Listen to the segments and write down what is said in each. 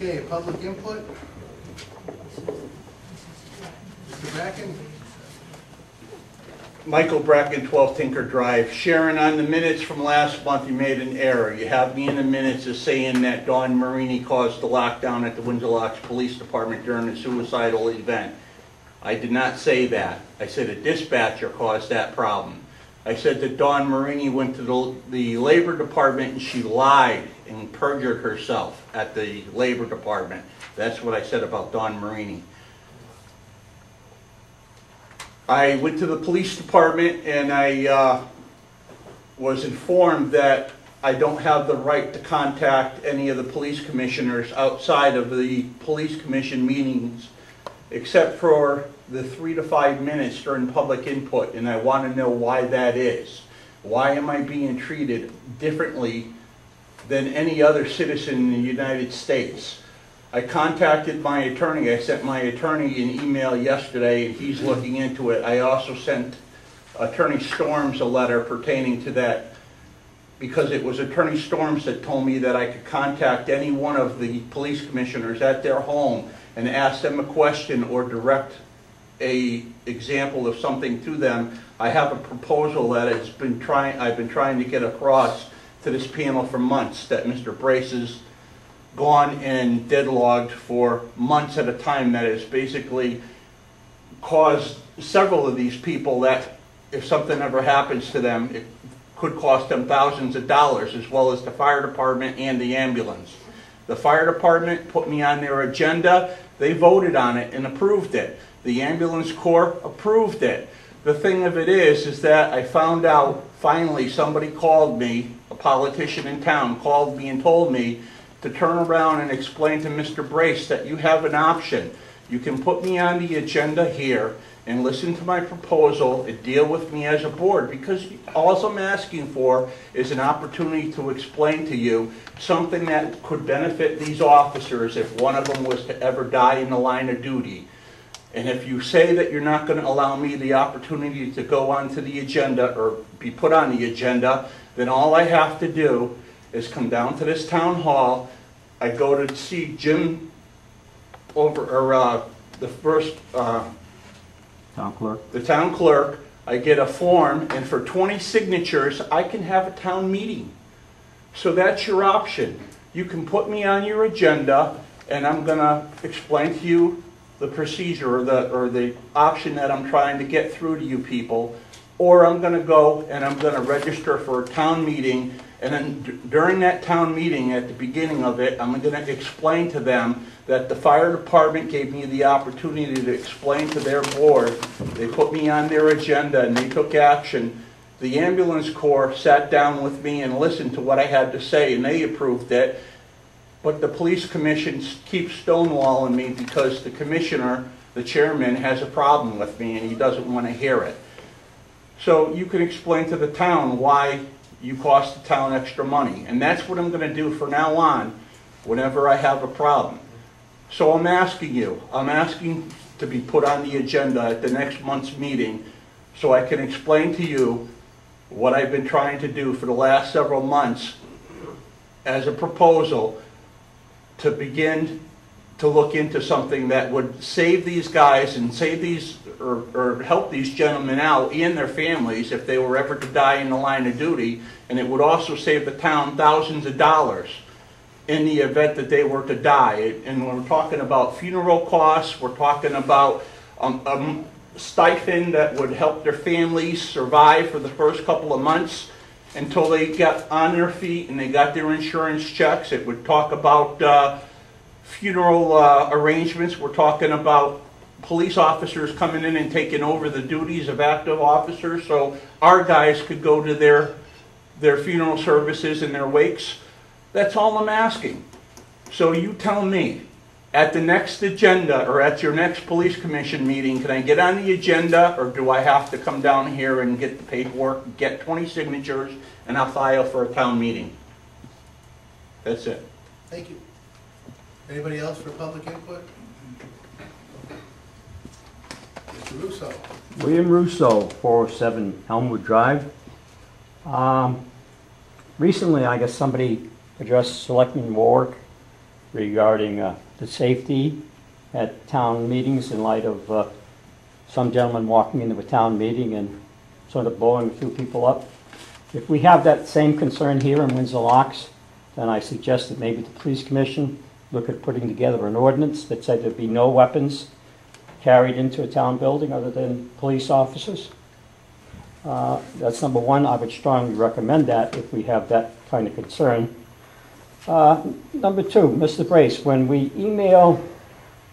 Okay, public input. Mr. Bracken? Michael Bracken, 12 Tinker Drive. Sharon, on the minutes from last month, you made an error. You have me in the minutes as saying that Dawn Marini caused the lockdown at the Windsor Locks Police Department during a suicidal event. I did not say that. I said a dispatcher caused that problem. I said that Dawn Marini went to the Labor Department and she lied and perjured herself at the Labor Department. That's what I said about Dawn Marini. I went to the police department and I was informed that I don't have the right to contact any of the police commissioners outside of the police commission meetings, except for the 3 to 5 minutes during public input, and I want to know why that is. Why am I being treated differently than any other citizen in the United States? I contacted my attorney. I sent my attorney an email yesterday, and he's looking into it. I also sent Attorney Storms a letter pertaining to that, because it was Attorney Storms that told me that I could contact any one of the police commissioners at their home and ask them a question or direct a example of something to them. I have a proposal that I've been trying to get across to this panel for months, that Mr. Brace has gone and deadlocked for months at a time, that has basically caused several of these people that if something ever happens to them, it could cost them thousands of dollars, as well as the fire department and the ambulance. The fire department put me on their agenda. They voted on it and approved it. The ambulance corps approved it. The thing of it is that I found out, finally, somebody called me, a politician in town called me and told me to turn around and explain to Mr. Brace that you have an option. You can put me on the agenda here and listen to my proposal and deal with me as a board, because all I'm asking for is an opportunity to explain to you something that could benefit these officers if one of them was to ever die in the line of duty. And if you say that you're not going to allow me the opportunity to go onto the agenda or be put on the agenda, then all I have to do is come down to this town hall. I go to see Jim over, or the first town clerk. The town clerk. I get a form, and for 20 signatures, I can have a town meeting. So that's your option. You can put me on your agenda, and I'm going to explain to you the procedure or the option that I'm trying to get through to you people, or I'm going to go and I'm going to register for a town meeting, and then during that town meeting, at the beginning of it, I'm going to explain to them that the fire department gave me the opportunity to explain to their board. They put me on their agenda and they took action. The ambulance corps sat down with me and listened to what I had to say, and they approved it. But the police commission keeps stonewalling me because the commissioner, the chairman, has a problem with me and he doesn't want to hear it. So you can explain to the town why you cost the town extra money. And that's what I'm going to do from now on whenever I have a problem. So I'm asking you, I'm asking to be put on the agenda at the next month's meeting so I can explain to you what I've been trying to do for the last several months as a proposal to begin to look into something that would save these guys and save these, or help these gentlemen out and their families if they were ever to die in the line of duty, and it would also save the town thousands of dollars in the event that they were to die. And we're talking about funeral costs, we're talking about a stipend that would help their families survive for the first couple of months until they got on their feet and they got their insurance checks. It would talk about funeral arrangements. We're talking about police officers coming in and taking over the duties of active officers so our guys could go to their funeral services and their wakes. That's all I'm asking. So you tell me, at the next agenda or at your next police commission meeting, can I get on the agenda, or do I have to come down here and get the paperwork, get 20 signatures, and I'll file for a town meeting? That's it. Thank you. Anybody else for public input? Mr. Russo. William Russo, 407 Elmwood Drive. Recently, I guess somebody addressed Selectman Warwick regarding the safety at town meetings in light of some gentleman walking into a town meeting and sort of blowing a few people up. If we have that same concern here in Windsor Locks, then I suggest that maybe the police commission look at putting together an ordinance that said there'd be no weapons carried into a town building other than police officers. That's number one. I would strongly recommend that if we have that kind of concern. Number two, Mr. Brace, when we email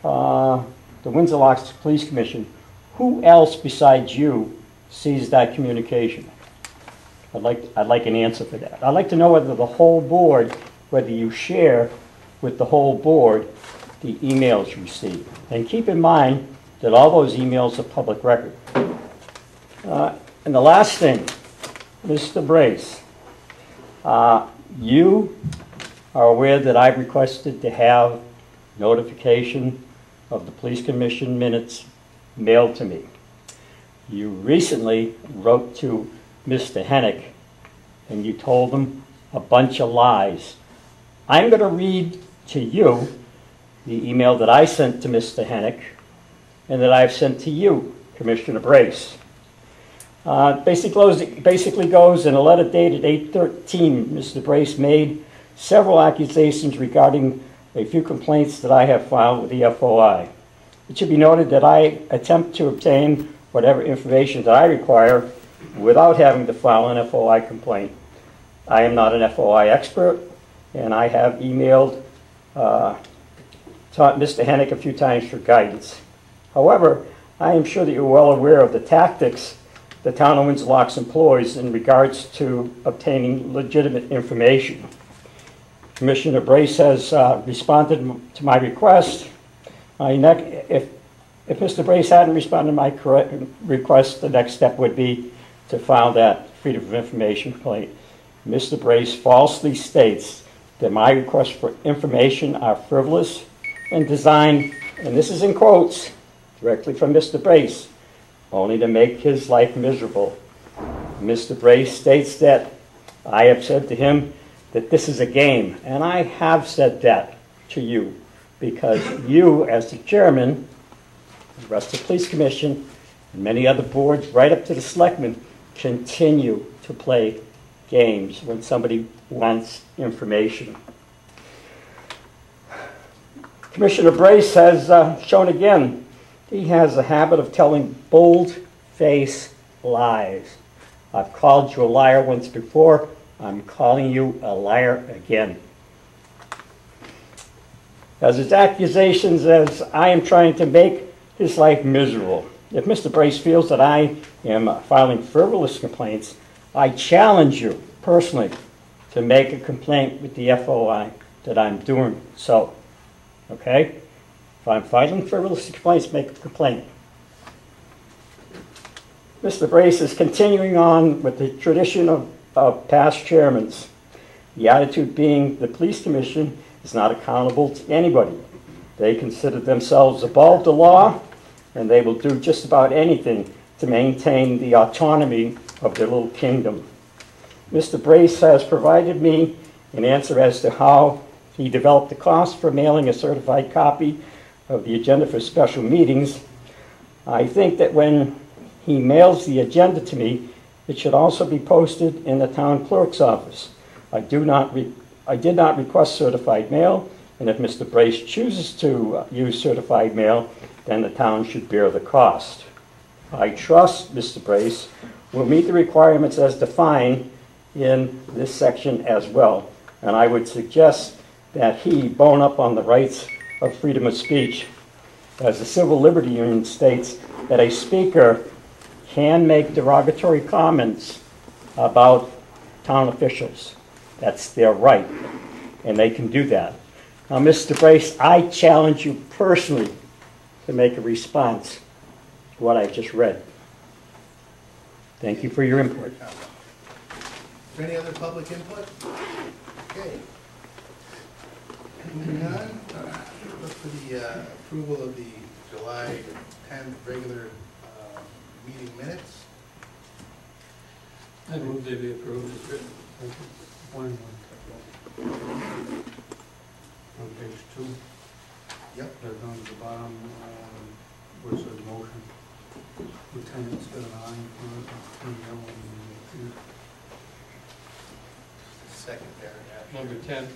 the Windsor Locks Police Commission, who else besides you sees that communication? I'd like an answer for that. I'd like to know whether the whole board, whether you share with the whole board the emails you receive. And keep in mind that all those emails are public record. And the last thing, Mr. Brace, you are aware that I've requested to have notification of the police commission minutes mailed to me. You recently wrote to Mr. Hennick and you told him a bunch of lies. I'm going to read to you the email that I sent to Mr. Hennick and that I've sent to you, Commissioner Brace. Basically goes in a letter dated 8/13. Mr. Brace made several accusations regarding a few complaints that I have filed with the FOI. It should be noted that I attempt to obtain whatever information that I require without having to file an FOI complaint. I am not an FOI expert, and I have emailed Mr. Hennick a few times for guidance. However, I am sure that you're well aware of the tactics the town of Windsor Locks employs in regards to obtaining legitimate information. Commissioner Brace has responded to my request. If Mr. Brace hadn't responded to my request, the next step would be to file that Freedom of Information complaint. Mr. Brace falsely states that my requests for information are frivolous and designed, and this is in quotes, directly from Mr. Brace, only to make his life miserable. Mr. Brace states that I have said to him that this is a game, and I have said that to you because you, as the chairman, the rest of the police commission, and many other boards, right up to the selectmen, continue to play games when somebody wants information. Commissioner Brace has shown again he has a habit of telling bold-faced lies. I've called you a liar once before. I'm calling you a liar again. As his accusations as I am trying to make his life miserable. If Mr. Brace feels that I am filing frivolous complaints, I challenge you personally to make a complaint with the FOI that I'm doing so. Okay? If I'm filing frivolous complaints, make a complaint. Mr. Brace is continuing on with the tradition of past chairmen. The attitude being the police commission is not accountable to anybody. They consider themselves above the law, and they will do just about anything to maintain the autonomy of their little kingdom. Mr. Brace has provided me an answer as to how he developed the cost for mailing a certified copy of the agenda for special meetings. I think that when he mails the agenda to me, it should also be posted in the town clerk's office. I did not request certified mail, and if Mr. Brace chooses to use certified mail, then the town should bear the cost. I trust Mr. Brace will meet the requirements as defined in this section as well, and I would suggest that he bone up on the rights of freedom of speech. As the Civil Liberty Union states that a speaker can make derogatory comments about town officials. That's their right, and they can do that. Now, Mr. Brace, I challenge you personally to make a response to what I just read. Thank you for your input. Is there any other public input? Okay. Moving on, look for the approval of the July 10th regular meeting minutes. I move they be approved as written. On page 2, Yep. right down to the bottom, where it says motion. Lieutenant's got an I for it, and yellow and Second paragraph. Number 10,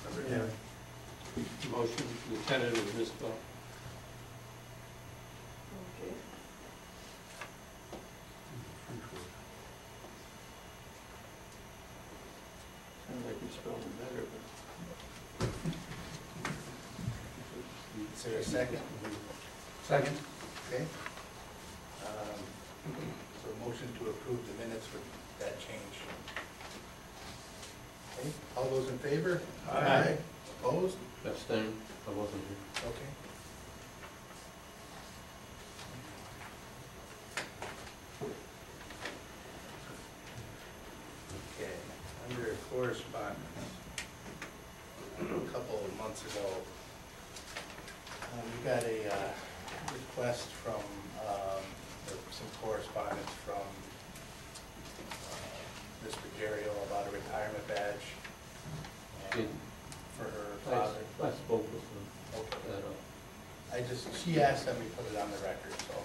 Number Yeah. 10. motion, lieutenant is misspelled. Okay. French word. Sounds like you spelled it better, but. Is there a second? Second. Okay. So motion to approve the minutes with that change. Okay, all those in favor? Aye. Opposed? Abstain, I wasn't here. Okay. Okay, under correspondence, a couple of months ago, we got a request from, some correspondence from Ms. Ruggiero about a retirement badge and for her father. I spoke with them. Okay. That, She asked that we put it on the record, so.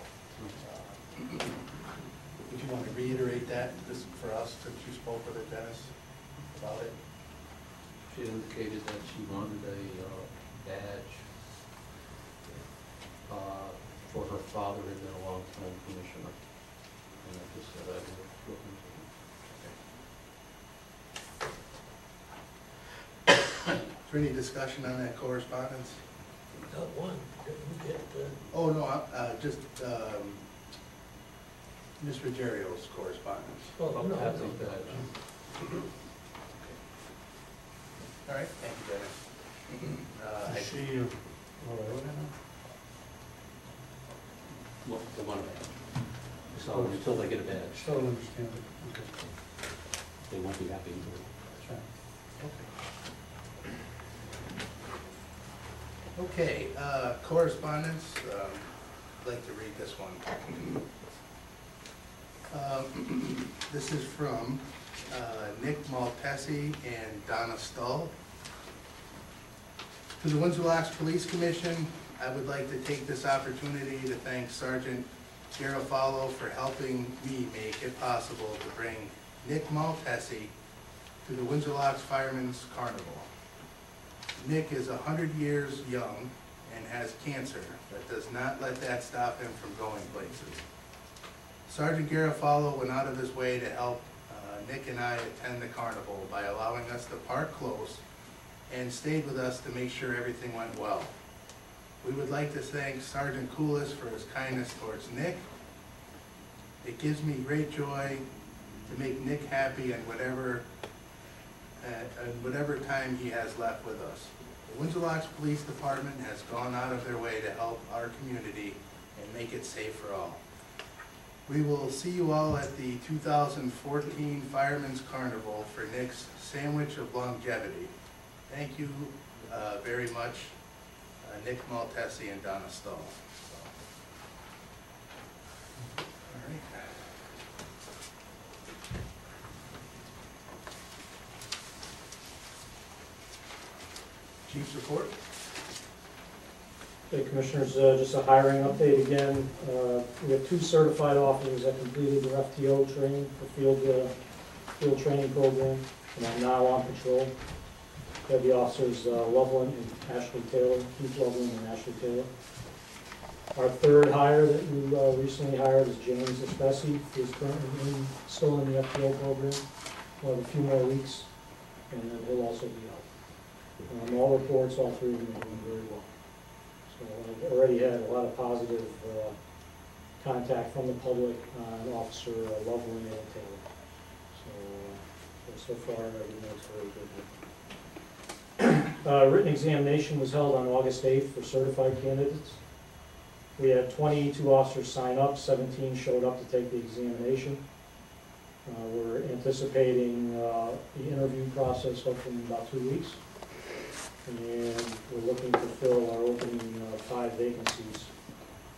Would you want to reiterate that, this for us, since you spoke with her, Dennis, about it? she indicated that she wanted a badge for her father, who had been a long-time commissioner. And I just said I would look into it. Is there any discussion on that correspondence? Got one, didn't we get the? Oh, no, just Ms. Ruggiero's correspondence. Oh, About no, having no. badge. All right, thank you, Dennis. Is she, all right, Well, they want a badge. So until they get a badge, still don't understand it. Okay. they won't be happy with it. Okay, correspondence, I'd like to read this one. This is from Nick Maltese and Donna Stull. To the Windsor Locks Police Commission, I would like to take this opportunity to thank Sergeant Garofalo for helping me make it possible to bring Nick Maltese to the Windsor Locks Firemen's Carnival. Nick is 100 years young and has cancer, but does not let that stop him from going places. Sergeant Garofalo went out of his way to help Nick and I attend the carnival by allowing us to park close and stayed with us to make sure everything went well. We would like to thank Sergeant Koulis for his kindness towards Nick. It gives me great joy to make Nick happy in whatever time he has left with us. The Windsor Locks Police Department has gone out of their way to help our community and make it safe for all. We will see you all at the 2014 Fireman's Carnival for Nick's Sandwich of Longevity. Thank you very much, Nick Maltese and Donna Stull. All right. Chief's report. Okay, Commissioners, just a hiring update again. We have 2 certified officers that completed their FTO training for field training program and are now on patrol. We have the officers Loveland and Ashley Taylor, Keith Loveland and Ashley Taylor. Our 3rd hire that we recently hired is James Espesi, who is currently still in the FTO program. We'll have a few more weeks, and then he'll also be out. All reports, all 3 of them are doing very well. So I've already had a lot of positive contact from the public on Officer Loveland and Taylor. So far, everything looks very good. Written examination was held on August 8th for certified candidates. We had 22 officers sign up, 17 showed up to take the examination. We're anticipating the interview process hopefully in about 2 weeks. And we're looking to fill our opening 5 vacancies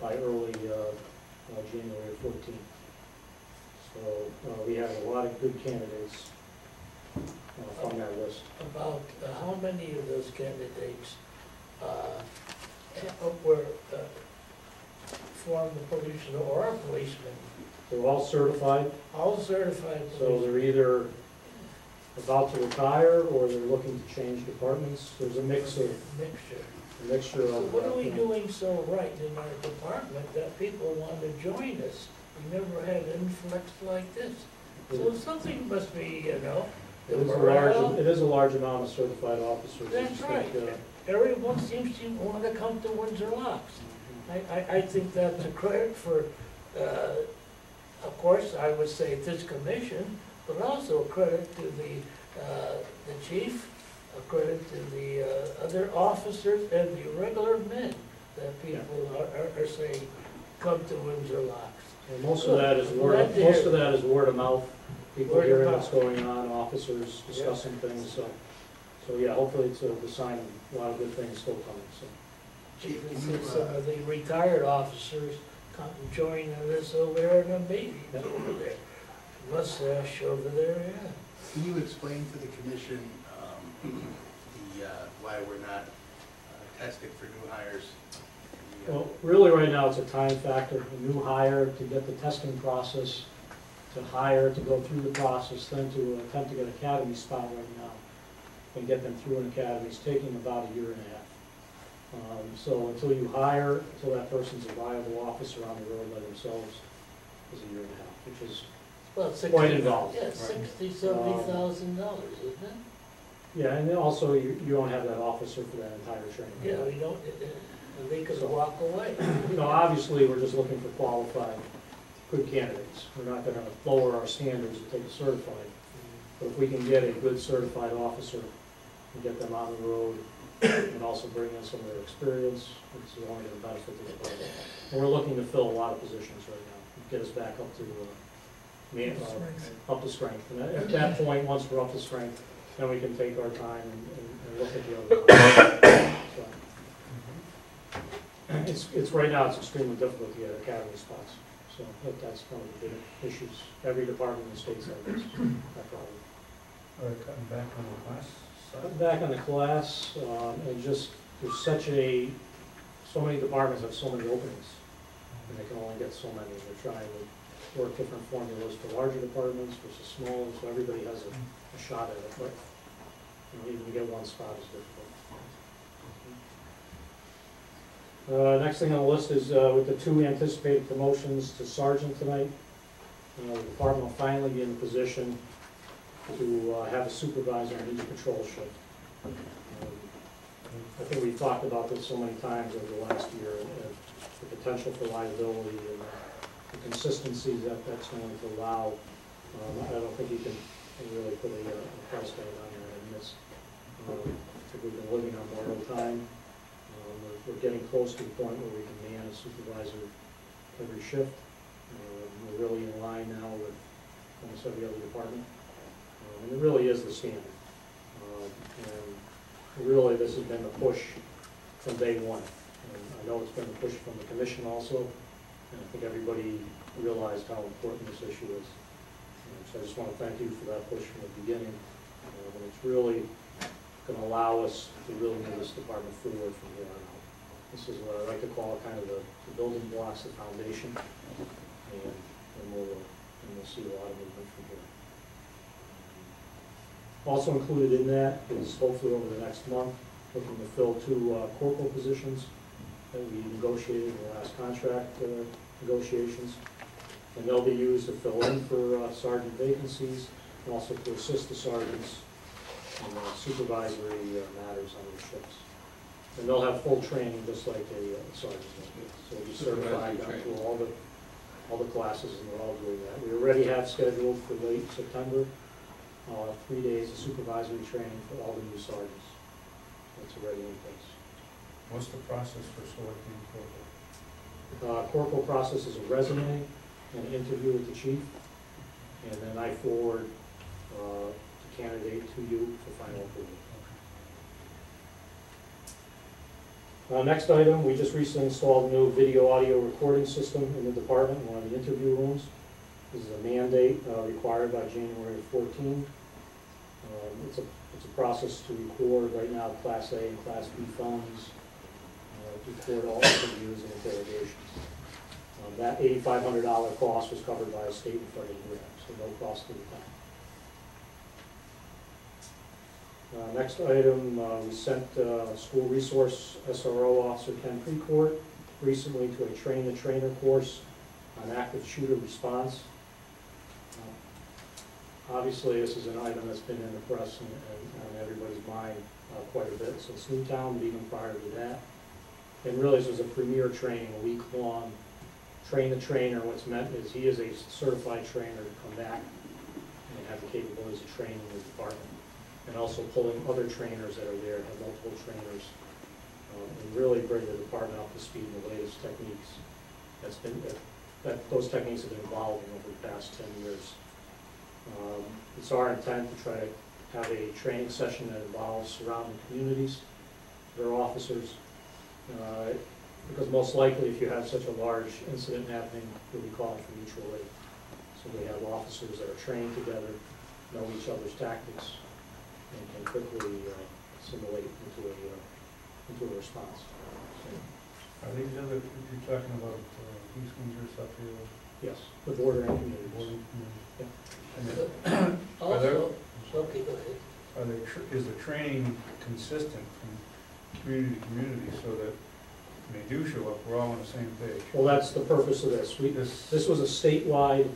by early January 14th. So we have a lot of good candidates from that list. list. about how many of those candidates were former policemen or are policemen, They're all certified, all certified so policemen. they're either about to retire or they're looking to change departments. There's a Mixture. mixture So of. what are we doing so right in our department that people want to join us? We never had influx like this. So something must be, you know, the morale. It is a large amount of certified officers. I That's just right. think, Everyone seems to want to come to Windsor Locks. I think that's a credit for, of course, I would say this commission, but also a credit to the chief, a credit to the other officers and the regular men that people are saying, come to Windsor Locks. And most of that is word of mouth. People Word of hearing mouth. what's going on, officers discussing things, so yeah, hopefully it's a sign of a lot of good things still coming, so. Chief, You can can you, see some of the retired officers come and join us over there in the meetings over there. Mustache over there, yeah. can you explain to the commission, why we're not testing for new hires? Well, really, right now, it's a time factor. A new hire, to get the testing process, to hire, to go through the process, then to attempt to get an academy spot right now, and get them through an academy, is taking about a year and a half. So until you hire, until that person's a viable officer on the road by themselves, is a year and a half, which is, Well, Quite involved. Yeah, $60,000-$70,000, isn't it? yeah, and then also you don't have that officer for that entire training. Yeah, we don't, they could walk away. You know, obviously, we're just looking for qualified, good candidates. We're not gonna lower our standards and take a certified. But if we can get a good certified officer and get them on the road and also bring in some of their experience, it's only gonna benefit the department. And we're looking to fill a lot of positions right now, get us back up to, up to strength. And at that point, once we're up to strength, then we can take our time and look at the other. So, it's right now, it's extremely difficult to get academy spots. So that's one of the big issues. Every department in the state's have this, that problem. Are they cutting back on the class Cut size? back on the class, and just, there's so many departments have so many openings, and they can only get so many. They're trying to work different formulas for larger departments versus smaller, so everybody has a shot at it, but, you know, even to get one spot is difficult. Next thing on the list is with the two anticipated promotions to sergeant tonight, the department will finally be in a position to have a supervisor on each patrol shift. I think we've talked about this so many times over the last year, the potential for liability and the consistency that's going to allow. I don't think you can really put a price tag on that. I mean, it's, I think we've been living on borrowed time. We're getting close to the point where we can man a supervisor every shift. We're really in line now with almost every other department. And it really is the standard. And really, this has been a push from day one. And I know it's been a push from the commission also, and I think everybody realized how important this issue is. So I just want to thank you for that push from the beginning. And it's really going to allow us to really move this department forward from here on out. This is what I like to call kind of the building blocks, the foundation, and we'll see a lot of movement from here. Also included in that is hopefully over the next month, looking to fill two corporal positions that we negotiated in the last contract negotiations. And they'll be used to fill in for sergeant vacancies and also to assist the sergeants in supervisory matters on their ships. And they'll have full training just like a sergeant will. So they'll be certified through all the classes, and they're all doing that. We already have scheduled for late September 3 days of supervisory training for all the new sergeants. That's already in place. What's the process for selecting corporal? Corporal process is a resume and an interview with the chief, and then I forward the candidate to you for final approval. Next item, we just recently installed a new video audio recording system in the department, in one of the interview rooms. This is a mandate required by January 14. It's a It's a process to record right now Class A and Class B felonies, record all interviews and interrogations. That $8,500 cost was covered by a state and federal grant, so no cost to the town. Next item, we sent school resource SRO Officer Ken Precourt recently to a train-the-trainer course on active shooter response. Obviously, this is an item that's been in the press and on everybody's mind quite a bit since Newtown, but even prior to that. And really, this was a premier training, a week-long train-the-trainer. What's meant is he is a certified trainer to come back and have the capabilities of training the department, and also pulling other trainers that are there, have multiple trainers, and really bring the department up to speed in the latest techniques. Those techniques have been evolving over the past 10 years. It's our intent to try to have a training session that involves surrounding communities, their officers, because most likely if you have such a large incident happening, you'll be calling for mutual aid. So we have officers that are trained together, know each other's tactics, and can quickly assimilate into a response. Are these other, you're talking about East Windsor, Suffield? Yes, the border and community. Bordering community? Yeah. And Also, okay, go ahead. is the training consistent from community to community so that when they do show up, we're all on the same page? Well, that's the purpose of this. This was a statewide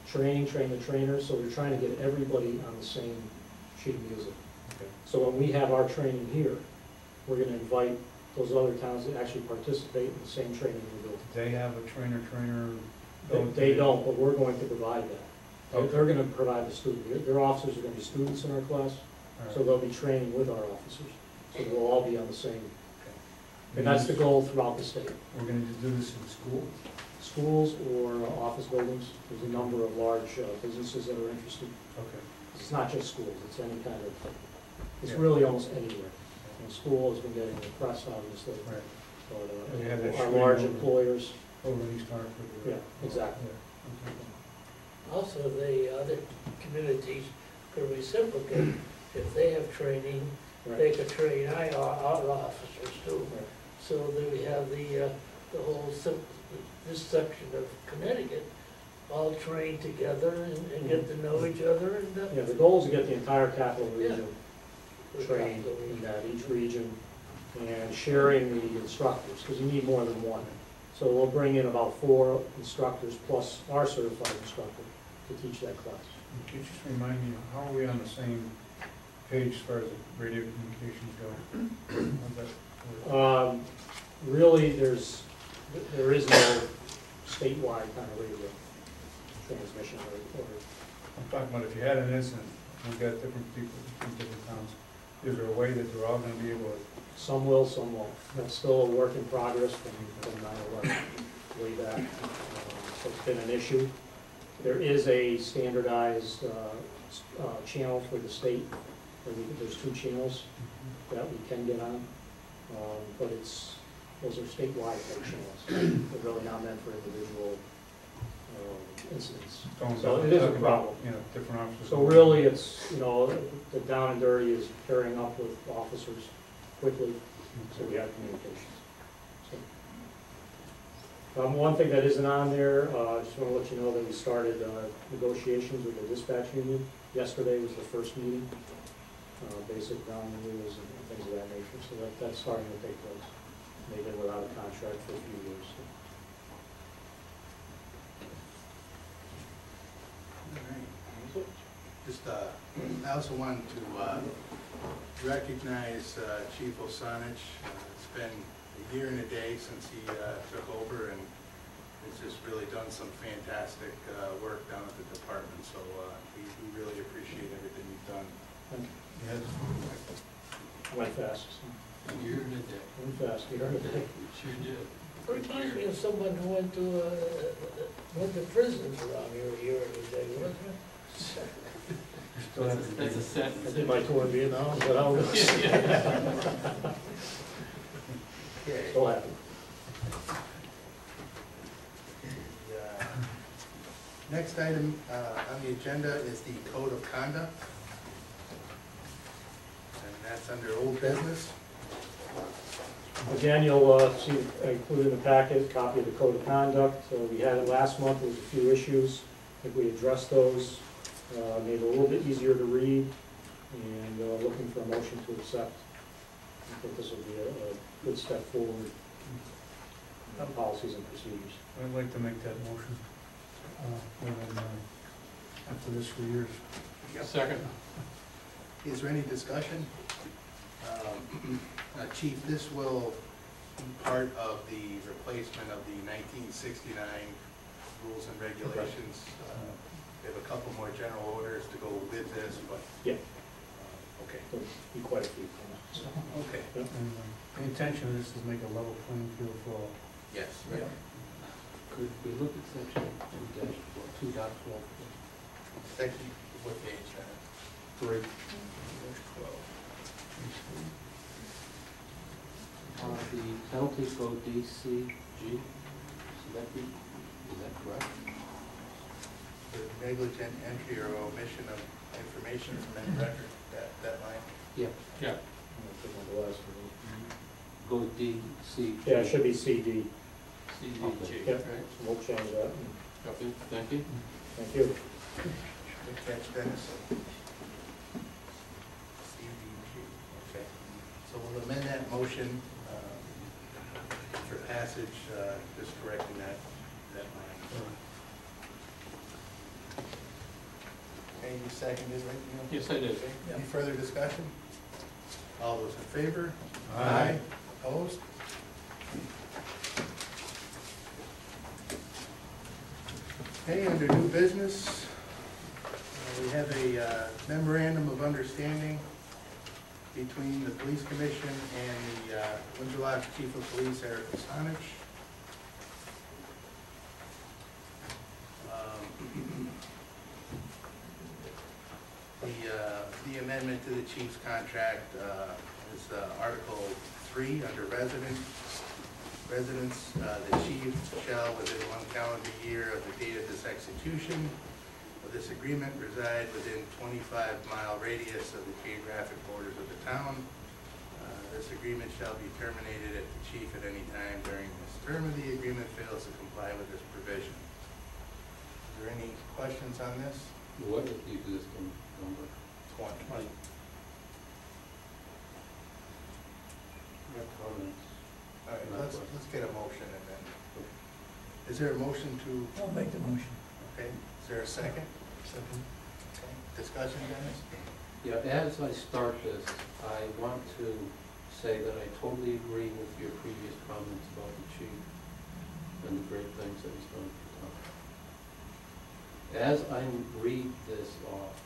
train the trainers, so we're trying to get everybody on the same sheet of music. Okay. So when we have our training here, we're going to invite those other towns to actually participate in the same training we do. They have a trainer? They don't, but we're going to provide that. Okay. They're going to provide the student. Their officers are going to be students in our class, All right. so they'll be training with our officers. So we'll all be on the same. Okay. And that's the goal throughout the state. We're going to do this in school? Schools or office buildings. There's a number of large businesses that are interested. Okay. It's not just schools, it's any kind of, it's Yeah. really almost anywhere. And school has been getting the press, obviously, Right. And you have but that our shooting large over- employers, Over in East Hartford? yeah, exactly. Yeah. Okay. Also, the other communities could reciprocate. If they have training, they Right. could train our officers too. Right. So that we have the whole, this section of Connecticut all trained together and get to know each other and. Yeah, the goal is to get the entire capital Yeah. region trained in that, each region, and sharing the instructors, because you need more than one. So we'll bring in about 4 instructors plus our certified instructor to teach that class. Could you just remind me, how are we on the same page as far as the radio communications go? How's that work? Really, there is no statewide kind of radio transmission or I'm talking about if you had an incident, we've got different people from different towns, is there a way that they're all gonna be able to? some will, some won't. That's still a work in progress from 9/11, way back. So it's been an issue. There is a standardized channel for the state. There's 2 channels that we can get on, but those are statewide type channels. They're really not meant for individual incidents. So it is a Talking about, problem. you know, different officers. So really, it's, the down and dirty is pairing up with officers quickly, so we have communications. So, one thing that isn't on there, I just want to let you know that we started negotiations with the dispatch union. Yesterday was the first meeting, basic ground rules and things of that nature, so that's starting to take place. They've been without a contract for a few years. So. Just, I also wanted to recognize Chief Osanich. It's been a year and a day since he took over, and he's just really done some fantastic work down at the department. So we really appreciate everything you've done. Thank you. Yes. Went fast. A year and a day. Went fast. You heard it. Sure did. It reminds me of someone who went to prison around here a year and a day, wasn't it? Still have to That's a do- I sentence. did my tour in Vietnam, but I was Okay. still happy. The next item on the agenda is the Code of Conduct. that's under old business. Again, you'll see, I included in the packet, a copy of the code of conduct. We had it last month, there was a few issues. I think we addressed those, made it a little bit easier to read, and looking for a motion to accept. I think this will be a good step forward on policies and procedures. I'd like to make that motion, after this for years. Second. Is there any discussion? Chief, this will be part of the replacement of the 1969 rules and regulations. We have a couple more general orders to go with this, but. Yeah. Okay. There'll be quite a few. So, Okay. yep. And the intention of this is to make a level playing field for all. Yes. Could we look at section 2-12? Section, what page? 3. 12. The penalties go DCG. Should that be, is that correct? The negligent entry or omission of information from any record, that line? Yeah. Yeah. Go DC. Yeah, it should be CD. CDG. Yep. Right. So we'll change that. Copy. Thank you. Thank you. Good catch, Dennis. CDG, okay. So we'll amend that motion for passage, just correcting that line. Okay, you seconded, right? Neil? Yes, I did. Okay. Any further discussion? All those in favor? Aye. Opposed? Okay, under new business, we have a memorandum of understanding between the Police Commission and the Windsor Locks Chief of Police, Eric Sanich. The amendment to the chief's contract is Article 3 under residents. The chief shall, within 1 calendar year of the date of this execution of this agreement, reside within 25-mile radius of the geographic borders of the town. This agreement shall be terminated if the chief at any time during this term of the agreement fails to comply with this provision. Is there any questions on this? What is the existing number? 20. I have comments. All right, let's get a motion and then, is there a motion to? I'll make the motion. Okay, is there a second? Second. Okay, discussion, Dennis? Yeah, as I start this, I want to say that I totally agree with your previous comments about the chief and the great things that he's done for the town. As I read this off,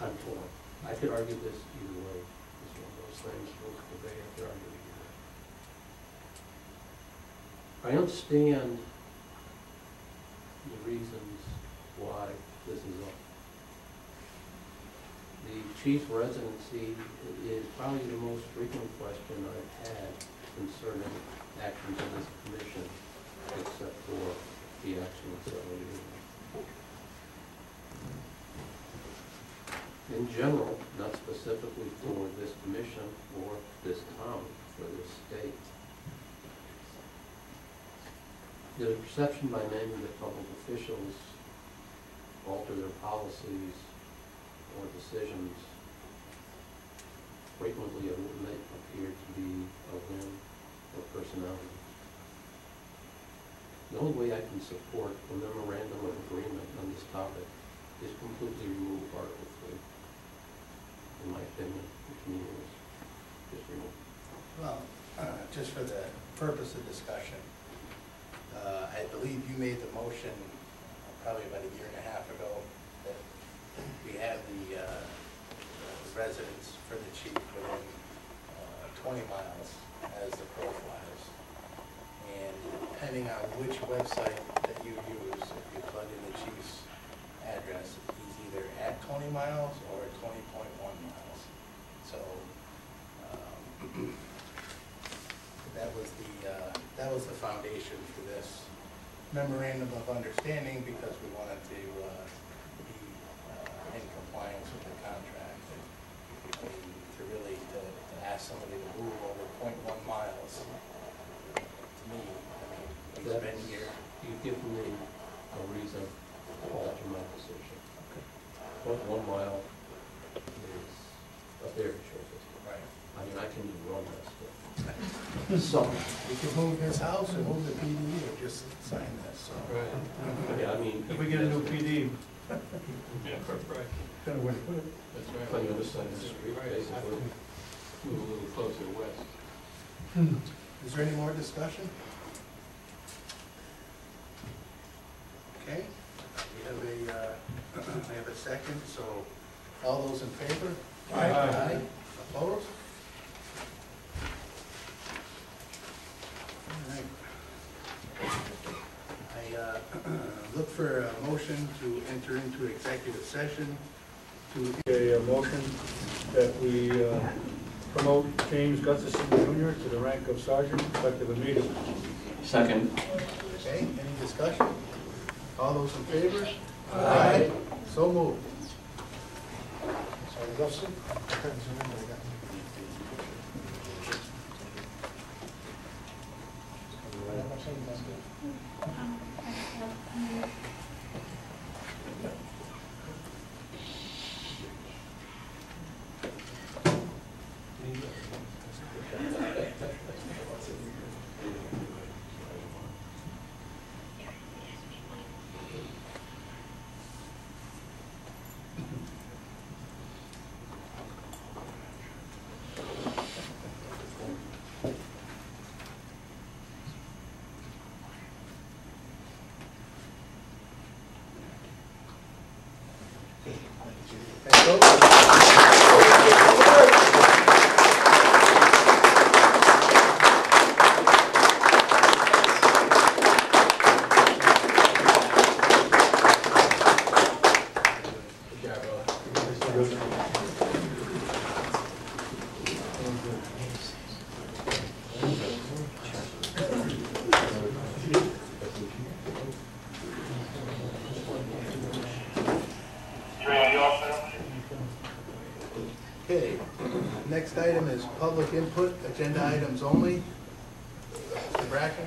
I'm torn. I could argue this either way. It's one of those things, both debate, I could argue either way. I understand the reasons why this is up. The chief's residency is probably the most frequent question I've had concerning actions of this commission, except for the action of several years. In general, not specifically for this commission or this town, for this state. There's a perception by many that public officials alter their policies or decisions frequently of what may appear to be a whim or personality. The only way I can support a memorandum of agreement on this topic is completely remove Article 3, in my opinion, which means just remove. Well, just for the purpose of discussion, I believe you made the motion probably about a year and a half ago that we have the residence for the chief within 20 miles as the crow flies. And depending on which website that you use, if you plug in the chief's address, he's either at 20 miles or at 20.1 miles. So that was the foundation for this memorandum of understanding, because we wanted to be in compliance with the contract. And, I mean, to 1 mile is a very short distance. Right. I mean, I can even run that stuff. So, You can move his house or move the PD or just sign this, so. Right. Yeah, I mean. If we get a new PD. Yeah, right. Better way to put it. That's right. On the other side of the street, basically. Move a little closer west. Is there any more discussion? Okay, I have a second, so all those in favor? Aye. Opposed? All right. I look for a motion to enter into executive session to, A motion that we promote James Gustafson Jr. to the rank of sergeant effective immediately. Second. okay, any discussion? All those in favor? Aye. So moved. Sergeant Gustafson? Okay, next item is public input, agenda items only. Mr. Bracken?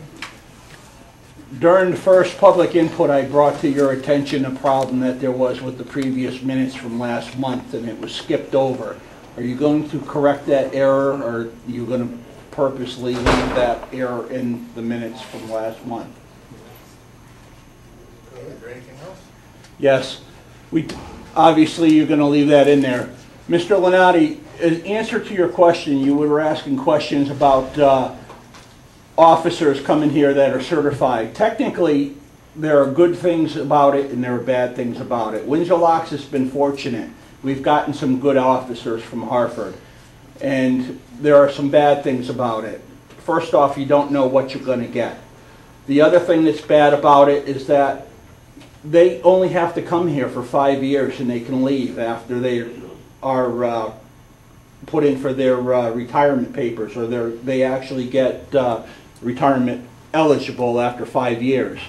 during the first public input, I brought to your attention a problem that there was with the previous minutes from last month, and it was skipped over. Are you going to correct that error, or are you going to purposely leave that error in the minutes from last month? Okay, is there anything else? Yes, obviously you're going to leave that in there. Mr. Lenati, in answer to your question, you were asking questions about officers coming here that are certified. Technically, there are good things about it and there are bad things about it. Windsor Locks has been fortunate. We've gotten some good officers from Hartford, and there are some bad things about it. First off, you don't know what you're going to get. The other thing that's bad about it is that they only have to come here for 5 years and they can leave after they are put in for their retirement papers, or they actually get retirement eligible after 5 years.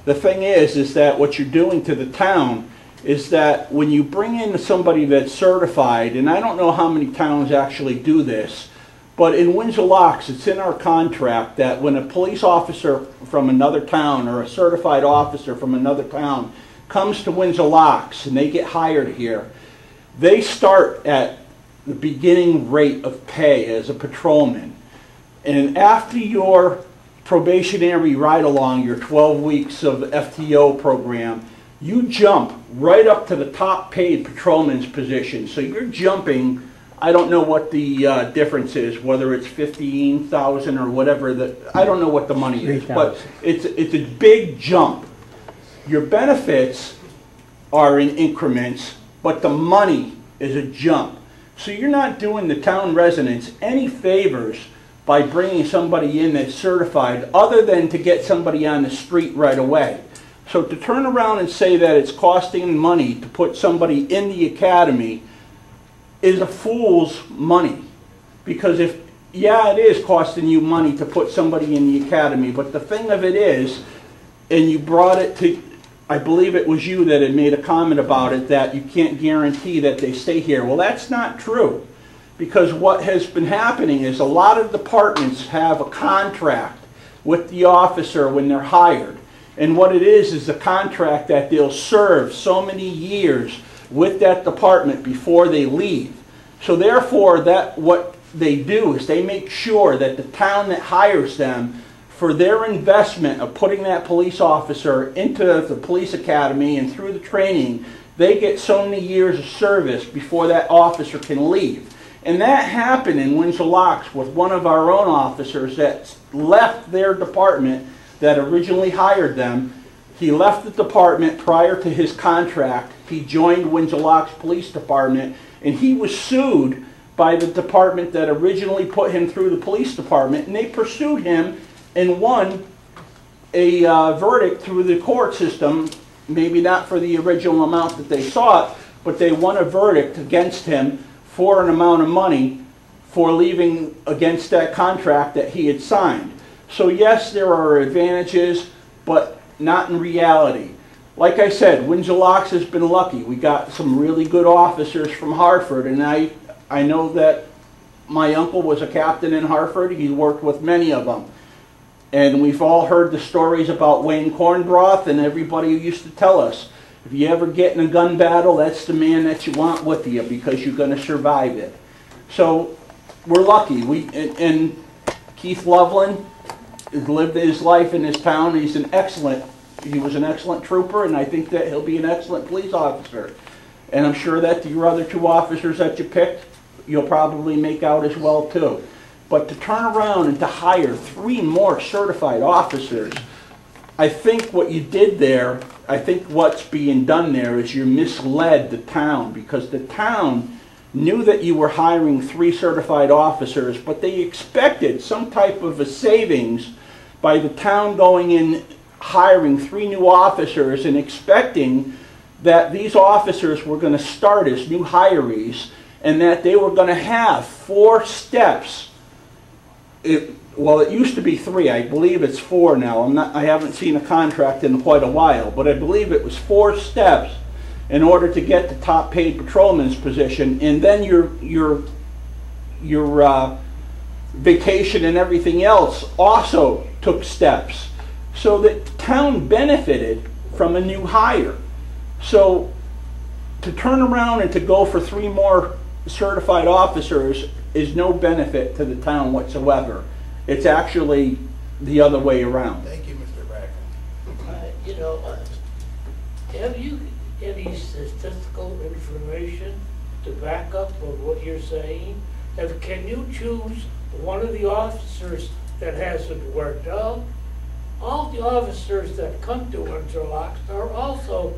The thing is that what you're doing to the town is that when you bring in somebody that's certified, and I don't know how many towns actually do this, but in Windsor Locks, it's in our contract that when a police officer from another town or a certified officer from another town comes to Windsor Locks and they get hired here, they start at the beginning rate of pay as a patrolman. And after your probationary ride-along, your 12 weeks of FTO program, you jump right up to the top paid patrolman's position. So you're jumping, I don't know what the difference is, whether it's 15,000 or whatever, I don't know what the money is, but it's a big jump. Your benefits are in increments, but the money is a jump. So you're not doing the town residents any favors by bringing somebody in that's certified, other than to get somebody on the street right away. So to turn around and say that it's costing money to put somebody in the academy is a fool's money. Because yeah, it is costing you money to put somebody in the academy, but the thing of it is, and you brought it to, I believe it was you that had made a comment about it, that you can't guarantee that they stay here. Well, that's not true. Because what has been happening is a lot of departments have a contract with the officer when they're hired. And what it is a contract that they'll serve so many years with that department before they leave. So therefore, what they do is they make sure that the town that hires them, for their investment of putting that police officer into the police academy and through the training, they get so many years of service before that officer can leave. And that happened in Windsor Locks with one of our own officers that left their department that originally hired them. He left the department prior to his contract. He joined Windsor Locks Police Department, and he was sued by the department that originally put him through the police department, and they pursued him and won a verdict through the court system, maybe not for the original amount that they sought, but they won a verdict against him for an amount of money for leaving against that contract that he had signed. So yes, there are advantages, but not in reality. Like I said, Windsor Locks has been lucky. We got some really good officers from Hartford, and I know that my uncle was a captain in Hartford. He worked with many of them. And we've all heard the stories about Wayne Cornbroth, and everybody used to tell us, if you ever get in a gun battle, that's the man that you want with you because you're going to survive it. So we're lucky. And Keith Loveland has lived his life in his town. He was an excellent trooper, and I think that he'll be an excellent police officer. And I'm sure that your other two officers that you picked, you'll probably make out as well too. But to turn around and to hire 3 more certified officers, I think what you did there, I think what's being done there is you misled the town, because the town knew that you were hiring 3 certified officers, but they expected some type of a savings by the town going in hiring 3 new officers and expecting that these officers were going to start as new hirees and that they were going to have 4 steps. Well, it used to be 3. I believe it's 4 now. I haven't seen a contract in quite a while, but I believe it was 4 steps in order to get the top paid patrolman's position, and then your vacation and everything else also took steps. So that the town benefited from a new hire. So to turn around and to go for 3 more certified officers is no benefit to the town whatsoever. It's actually the other way around. Thank you, Mr. Bracken. Have you any statistical information to back up of what you're saying? Can you choose one of the officers that hasn't worked out? All the officers that come to Windsor Locks are also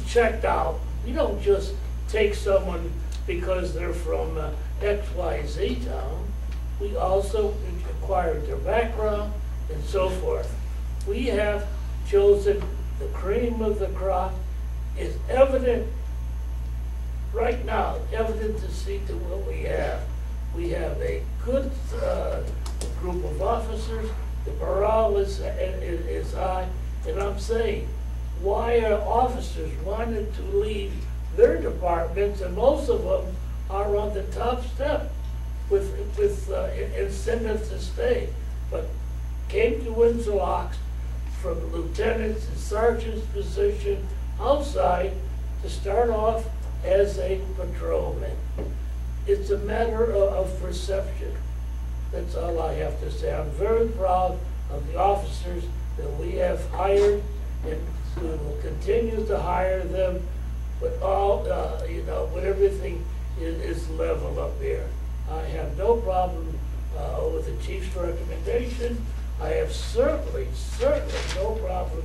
checked out. You don't just take someone because they're from XYZ town. We also inquired their background and so forth. We have chosen the cream of the crop. It's evident right now, evident to see to what we have. We have a good group of officers. The morale is high. And I'm saying, why are officers wanting to leave their departments, and most of them are on the top step with incentive to stay, but came to Windsor Locks from lieutenant's and sergeant's position outside to start off as a patrolman. It's a matter of perception. That's all I have to say. I'm very proud of the officers that we have hired, and we will continue to hire them, but all, when everything is level up here. I have no problem with the chief's recommendation. I have certainly no problem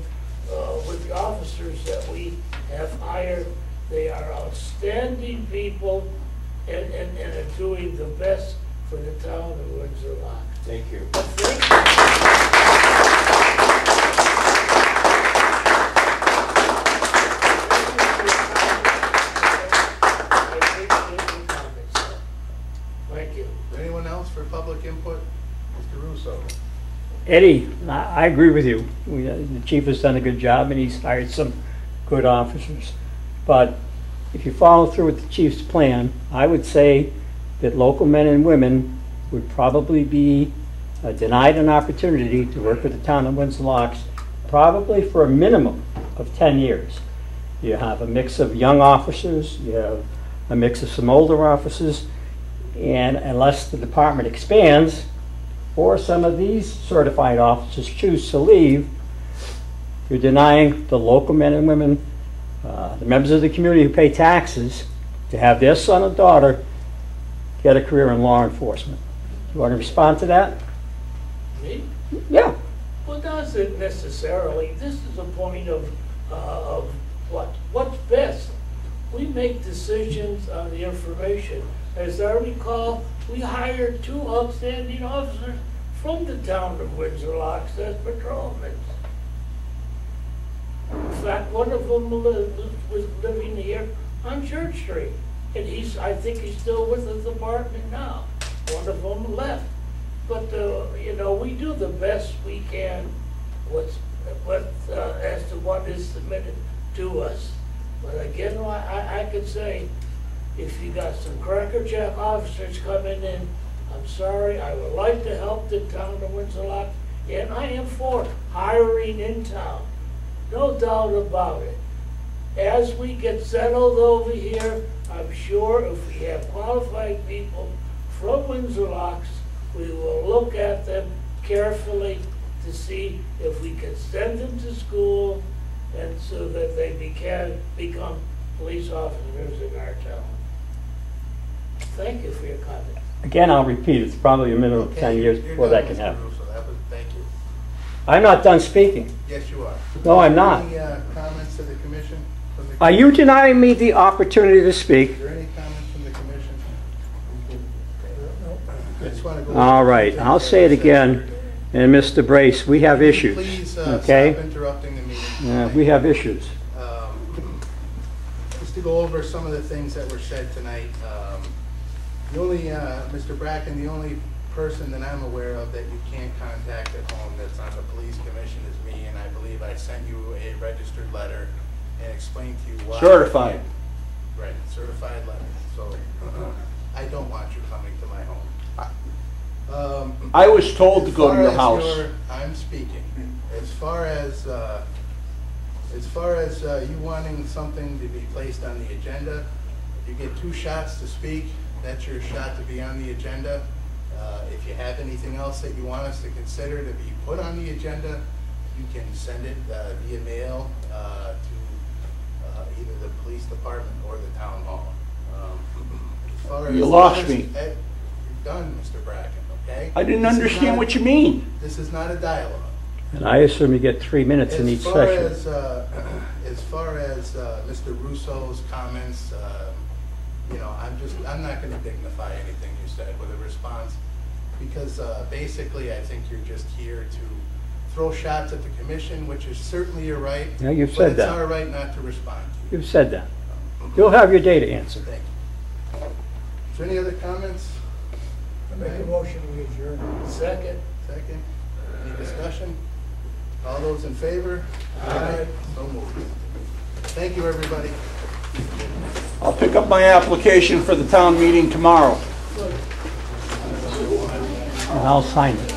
with the officers that we have hired. They are outstanding people and are doing the best for the town of Windsor Locks. Thank you. Thank you. Anyone else for public input? Mr. Russo. Eddie, I agree with you. The chief has done a good job and he's hired some good officers. But if you follow through with the chief's plan, I would say that local men and women would probably be denied an opportunity to work with the town of Windsor Locks probably for a minimum of 10 years. You have a mix of young officers, you have a mix of some older officers, and unless the department expands, or some of these certified officers choose to leave, you're denying the local men and women, the members of the community who pay taxes, to have their son or daughter get a career in law enforcement. You want to respond to that? Me? Yeah. Well, doesn't necessarily. This is a point of what's best. We make decisions on the information. As I recall, we hired 2 outstanding officers from the town of Windsor Locks as patrolmen. In fact, one of them was living here on Church Street, and I think he's still with the department now. One of them left. But, you know, we do the best we can as to what is submitted to us. But again, I could say, if you got some crackerjack officers coming in, I'm sorry, I would like to help the town of Windsor Locks, and I am for hiring in town. No doubt about it. As we get settled over here, I'm sure if we have qualified people from Windsor Locks, we will look at them carefully to see if we can send them to school and so that they can become police officers in our town. Thank you for your comment. Again, I'll repeat, it's probably a minimum of 10 years You're before done, that can Mr. happen. Russo. Thank you. I'm not done speaking. Yes, you are. No, I'm not. Any comments to the commission? Are you denying me the opportunity to speak? Is there any comments from the commission? I just want to go. All right, I'll say it again. And Mr. Brace, we have issues, Please okay? stop interrupting the meeting. We have issues. Just to go over some of the things that were said tonight. The only, Mr. Bracken, the only person that I'm aware of that you can't contact at home that's on the police commission is me, and I believe I sent you a registered letter and explained to you why. Certified. Right, certified letter. So I don't want you coming to my home. I was told to go to your As house. far as I'm speaking. As far as you wanting something to be placed on the agenda, you get 2 shots to speak. That's your shot to be on the agenda. If you have anything else that you want us to consider to be put on the agenda, you can send it via mail to either the police department or the town hall. As far as You lost me. You're done, Mr. Bracken, okay? I didn't This is understand not- what you mean. This is not a dialogue. And I assume you get 3 minutes in each session. As far as Mr. Russo's comments, you know, I'm not going to dignify anything you said with a response, because basically I think you're just here to throw shots at the commission, which is certainly your right. Yeah, you've said that. But it's our right not to respond to you. You've said that. You'll have your day to answer. Thank you. Is there any other comments? I make a motion, we adjourn. Second. Second. Any discussion? All those in favor? Aye. So moved. Thank you, everybody. I'll pick up my application for the town meeting tomorrow. And I'll sign it.